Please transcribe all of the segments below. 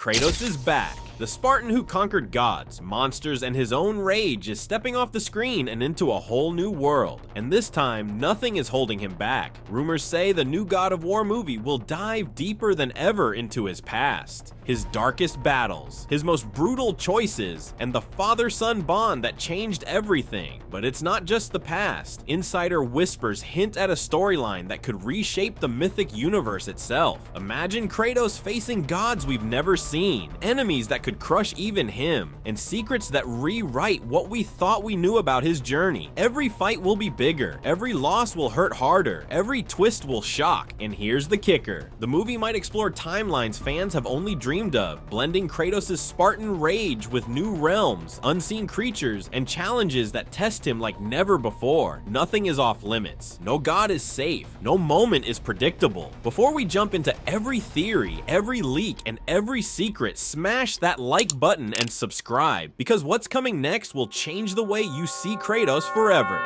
Kratos is back. The Spartan who conquered gods, monsters, and his own rage is stepping off the screen and into a whole new world. And this time, nothing is holding him back. Rumors say the new God of War movie will dive deeper than ever into his past, his darkest battles, his most brutal choices, and the father-son bond that changed everything. But it's not just the past. Insider whispers hint at a storyline that could reshape the mythic universe itself. Imagine Kratos facing gods we've never seen, enemies that could crush even him, and secrets that rewrite what we thought we knew about his journey. Every fight will be bigger, every loss will hurt harder, every twist will shock, and here's the kicker. The movie might explore timelines fans have only dreamed of, blending Kratos' Spartan rage with new realms, unseen creatures, and challenges that test him like never before. Nothing is off limits. No god is safe. No moment is predictable. Before we jump into every theory, every leak, and every secret, smash that like button and subscribe, because what's coming next will change the way you see Kratos forever.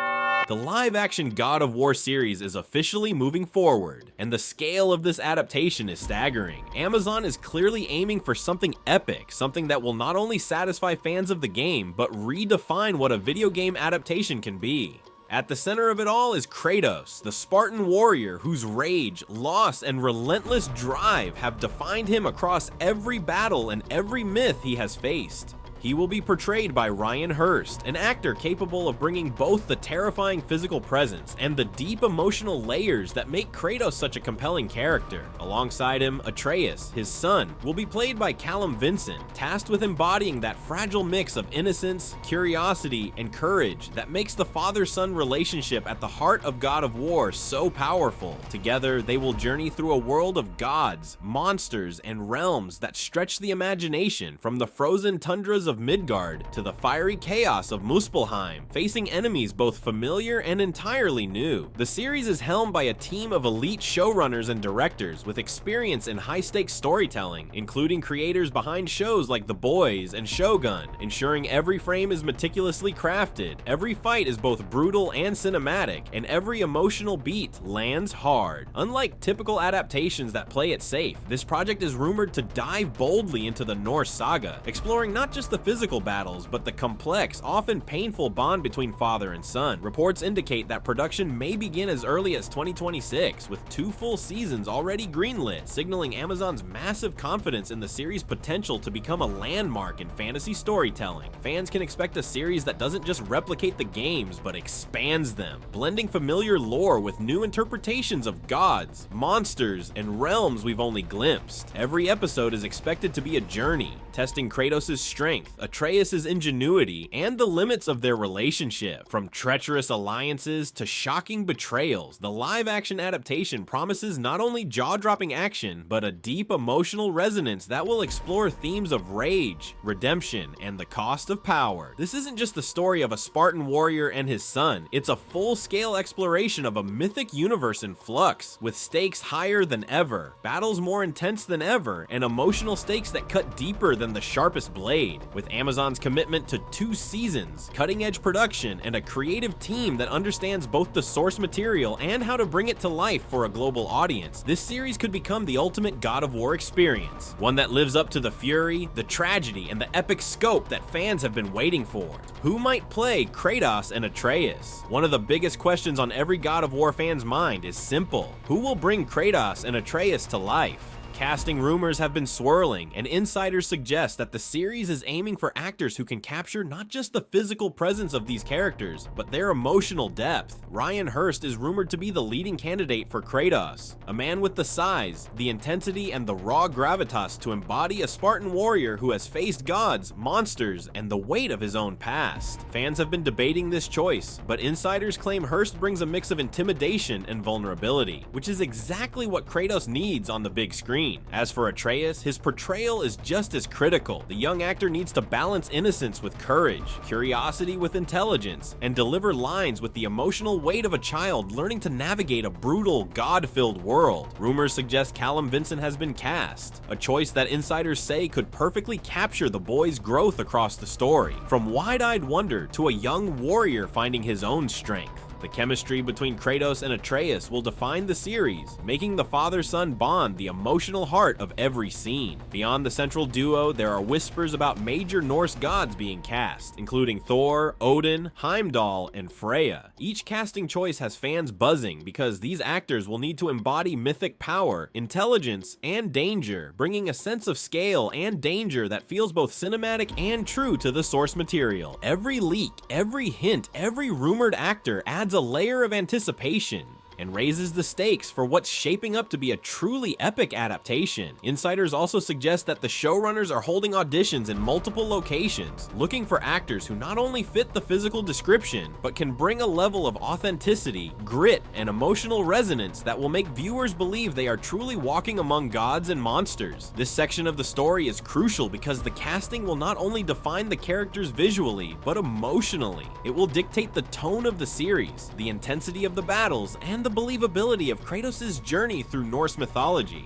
The live-action God of War series is officially moving forward, and the scale of this adaptation is staggering. Amazon is clearly aiming for something epic, something that will not only satisfy fans of the game, but redefine what a video game adaptation can be. At the center of it all is Kratos, the Spartan warrior whose rage, loss, and relentless drive have defined him across every battle and every myth he has faced. He will be portrayed by Ryan Hurst, an actor capable of bringing both the terrifying physical presence and the deep emotional layers that make Kratos such a compelling character. Alongside him, Atreus, his son, will be played by Callum Vincent, tasked with embodying that fragile mix of innocence, curiosity, and courage that makes the father-son relationship at the heart of God of War so powerful. Together, they will journey through a world of gods, monsters, and realms that stretch the imagination, from the frozen tundras of Midgard to the fiery chaos of Muspelheim, facing enemies both familiar and entirely new. The series is helmed by a team of elite showrunners and directors with experience in high-stakes storytelling, including creators behind shows like The Boys and Shogun, ensuring every frame is meticulously crafted, every fight is both brutal and cinematic, and every emotional beat lands hard. Unlike typical adaptations that play it safe, this project is rumored to dive boldly into the Norse saga, exploring not just the physical battles, but the complex, often painful bond between father and son. Reports indicate that production may begin as early as 2026, with 2 full seasons already greenlit, signaling Amazon's massive confidence in the series' potential to become a landmark in fantasy storytelling. Fans can expect a series that doesn't just replicate the games, but expands them, blending familiar lore with new interpretations of gods, monsters, and realms we've only glimpsed. Every episode is expected to be a journey, testing Kratos' strength, Atreus' ingenuity, and the limits of their relationship. From treacherous alliances to shocking betrayals, the live-action adaptation promises not only jaw-dropping action, but a deep emotional resonance that will explore themes of rage, redemption, and the cost of power. This isn't just the story of a Spartan warrior and his son, it's a full-scale exploration of a mythic universe in flux, with stakes higher than ever, battles more intense than ever, and emotional stakes that cut deeper than the sharpest blade. With Amazon's commitment to 2 seasons, cutting-edge production, and a creative team that understands both the source material and how to bring it to life for a global audience, this series could become the ultimate God of War experience, one that lives up to the fury, the tragedy, and the epic scope that fans have been waiting for. Who might play Kratos and Atreus? One of the biggest questions on every God of War fan's mind is simple: who will bring Kratos and Atreus to life? Casting rumors have been swirling, and insiders suggest that the series is aiming for actors who can capture not just the physical presence of these characters, but their emotional depth. Ryan Hurst is rumored to be the leading candidate for Kratos, a man with the size, the intensity, and the raw gravitas to embody a Spartan warrior who has faced gods, monsters, and the weight of his own past. Fans have been debating this choice, but insiders claim Hurst brings a mix of intimidation and vulnerability, which is exactly what Kratos needs on the big screen. As for Atreus, his portrayal is just as critical. The young actor needs to balance innocence with courage, curiosity with intelligence, and deliver lines with the emotional weight of a child learning to navigate a brutal, God-filled world. Rumors suggest Callum Vincent has been cast, a choice that insiders say could perfectly capture the boy's growth across the story, from wide-eyed wonder to a young warrior finding his own strength. The chemistry between Kratos and Atreus will define the series, making the father-son bond the emotional heart of every scene. Beyond the central duo, there are whispers about major Norse gods being cast, including Thor, Odin, Heimdall, and Freya. Each casting choice has fans buzzing because these actors will need to embody mythic power, intelligence, and danger, bringing a sense of scale and danger that feels both cinematic and true to the source material. Every leak, every hint, every rumored actor adds a layer of anticipation and raises the stakes for what's shaping up to be a truly epic adaptation. Insiders also suggest that the showrunners are holding auditions in multiple locations, looking for actors who not only fit the physical description, but can bring a level of authenticity, grit, and emotional resonance that will make viewers believe they are truly walking among gods and monsters. This section of the story is crucial because the casting will not only define the characters visually, but emotionally. It will dictate the tone of the series, the intensity of the battles, and the believability of Kratos' journey through Norse mythology.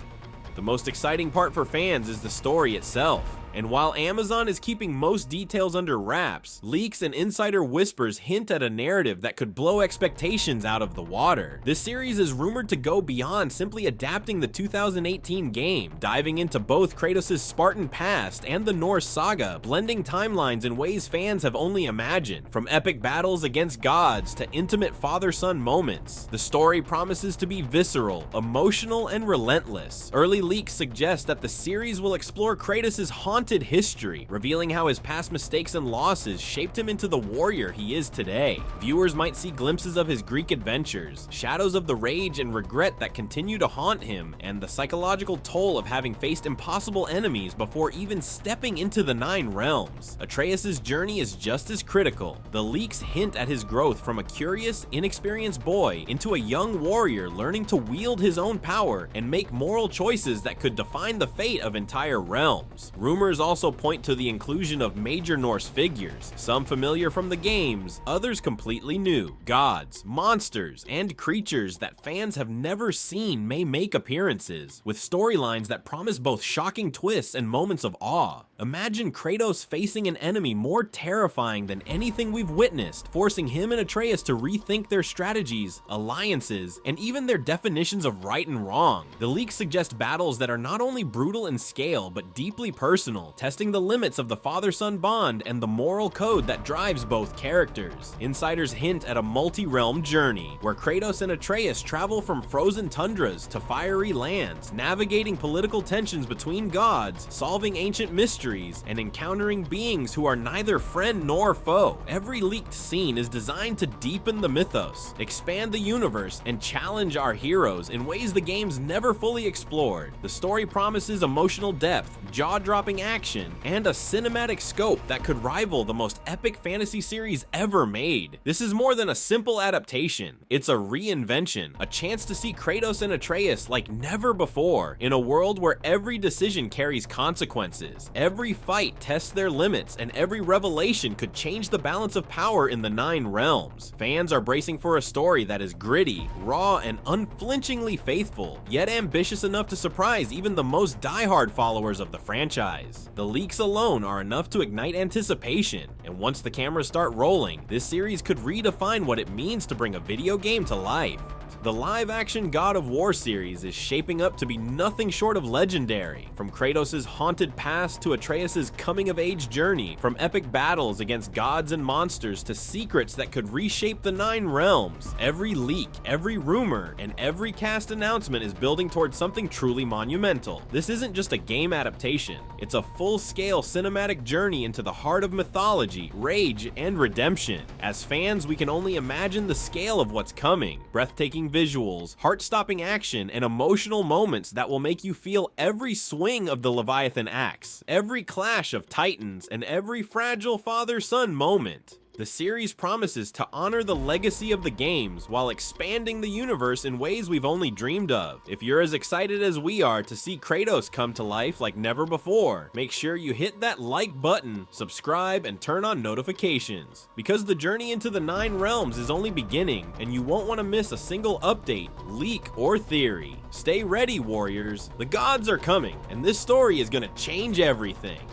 The most exciting part for fans is the story itself. And while Amazon is keeping most details under wraps, leaks and insider whispers hint at a narrative that could blow expectations out of the water. This series is rumored to go beyond simply adapting the 2018 game, diving into both Kratos' Spartan past and the Norse saga, blending timelines in ways fans have only imagined. From epic battles against gods to intimate father-son moments, the story promises to be visceral, emotional, and relentless. Early leaks suggest that the series will explore Kratos' haunted history, revealing how his past mistakes and losses shaped him into the warrior he is today. Viewers might see glimpses of his Greek adventures, shadows of the rage and regret that continue to haunt him, and the psychological toll of having faced impossible enemies before even stepping into the Nine Realms. Atreus' journey is just as critical. The leaks hint at his growth from a curious, inexperienced boy into a young warrior learning to wield his own power and make moral choices that could define the fate of entire realms. Rumors also point to the inclusion of major Norse figures, some familiar from the games, others completely new. Gods, monsters, and creatures that fans have never seen may make appearances, with storylines that promise both shocking twists and moments of awe. Imagine Kratos facing an enemy more terrifying than anything we've witnessed, forcing him and Atreus to rethink their strategies, alliances, and even their definitions of right and wrong. The leaks suggest battles that are not only brutal in scale, but deeply personal, testing the limits of the father-son bond and the moral code that drives both characters. Insiders hint at a multi-realm journey, where Kratos and Atreus travel from frozen tundras to fiery lands, navigating political tensions between gods, solving ancient mysteries, and encountering beings who are neither friend nor foe. Every leaked scene is designed to deepen the mythos, expand the universe, and challenge our heroes in ways the games never fully explored. The story promises emotional depth, jaw-dropping action, and a cinematic scope that could rival the most epic fantasy series ever made. This is more than a simple adaptation. It's a reinvention, a chance to see Kratos and Atreus like never before, in a world where every decision carries consequences. Every fight tests their limits, and every revelation could change the balance of power in the Nine Realms. Fans are bracing for a story that is gritty, raw, and unflinchingly faithful, yet ambitious enough to surprise even the most diehard followers of the franchise. The leaks alone are enough to ignite anticipation, and once the cameras start rolling, this series could redefine what it means to bring a video game to life. The live-action God of War series is shaping up to be nothing short of legendary. From Kratos' haunted past to Atreus' coming-of-age journey, from epic battles against gods and monsters to secrets that could reshape the Nine Realms, every leak, every rumor, and every cast announcement is building towards something truly monumental. This isn't just a game adaptation, it's a full-scale cinematic journey into the heart of mythology, rage, and redemption. As fans, we can only imagine the scale of what's coming. Breathtaking visuals, heart-stopping action, and emotional moments that will make you feel every swing of the Leviathan axe, every clash of titans, and every fragile father-son moment. The series promises to honor the legacy of the games while expanding the universe in ways we've only dreamed of. If you're as excited as we are to see Kratos come to life like never before, make sure you hit that like button, subscribe, and turn on notifications, because the journey into the Nine Realms is only beginning, and you won't want to miss a single update, leak, or theory. Stay ready, warriors. The gods are coming, and this story is gonna change everything.